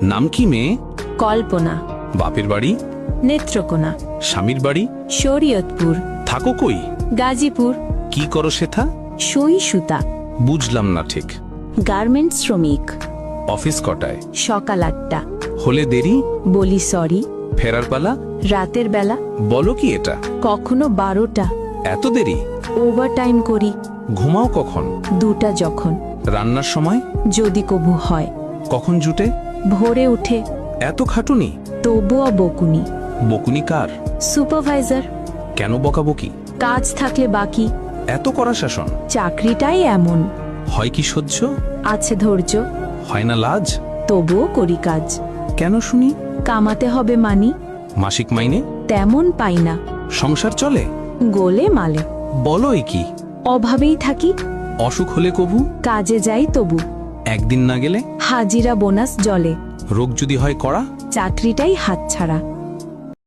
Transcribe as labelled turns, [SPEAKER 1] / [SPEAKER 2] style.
[SPEAKER 1] নাম কি মেয়ে?
[SPEAKER 2] কল্পনা।
[SPEAKER 1] বাপের বাড়ি?
[SPEAKER 2] নেত্রকোনা।
[SPEAKER 1] স্বামীর বাড়ি?
[SPEAKER 2] শরীয়তপুর।
[SPEAKER 1] থাকো কই?
[SPEAKER 2] গাজীপুর।
[SPEAKER 1] কি করো সেথা?
[SPEAKER 2] সুই সুতা।
[SPEAKER 1] বুঝলাম না ঠিক।
[SPEAKER 2] গার্মেন্টস শ্রমিক।
[SPEAKER 1] অফিস কটায়?
[SPEAKER 2] সকাল 8টা।
[SPEAKER 1] হলে দেরি?
[SPEAKER 2] বলি সরি।
[SPEAKER 1] ফেরার পালা?
[SPEAKER 2] রাতের বেলা।
[SPEAKER 1] বলো কি এটা?
[SPEAKER 2] কখনো 12টা।
[SPEAKER 1] এত দেরি?
[SPEAKER 2] ওভার টাইম করি।
[SPEAKER 1] ঘুমাও কখন?
[SPEAKER 2] 2টা যখন।
[SPEAKER 1] রান্নার সময়?
[SPEAKER 2] যদি কবু হয়।
[SPEAKER 1] কখন জুটে?
[SPEAKER 2] ভোরে উঠে।
[SPEAKER 1] এত খাটুনি?
[SPEAKER 2] তবুও বকুনি।
[SPEAKER 1] বকুনি কার?
[SPEAKER 2] সুপারভাইজার।
[SPEAKER 1] কেন বকাবকি?
[SPEAKER 2] কাজ থাকলে বাকি।
[SPEAKER 1] এত কড়া শাসন?
[SPEAKER 2] চাকরিটাই এমন।
[SPEAKER 1] হয় কি সহ্য?
[SPEAKER 2] আছে ধৈর্য।
[SPEAKER 1] হয় না লাজ?
[SPEAKER 2] তবুও করি কাজ।
[SPEAKER 1] কেন শুনি?
[SPEAKER 2] কামাতে হবে মানি।
[SPEAKER 1] মাসিক মাইনে?
[SPEAKER 2] তেমন পাই না।
[SPEAKER 1] সংসার চলে?
[SPEAKER 2] গোলে মালে।
[SPEAKER 1] বলোই কি?
[SPEAKER 2] অভাবেই থাকি।
[SPEAKER 1] অসুখ হলে কবু?
[SPEAKER 2] কাজে যাই তবু।
[SPEAKER 1] একদিন না গেলে?
[SPEAKER 2] হাজিরা বোনাস জলে।
[SPEAKER 1] রোগ যদি হয় কড়া?
[SPEAKER 2] চাকরিটাই হাতছাড়া।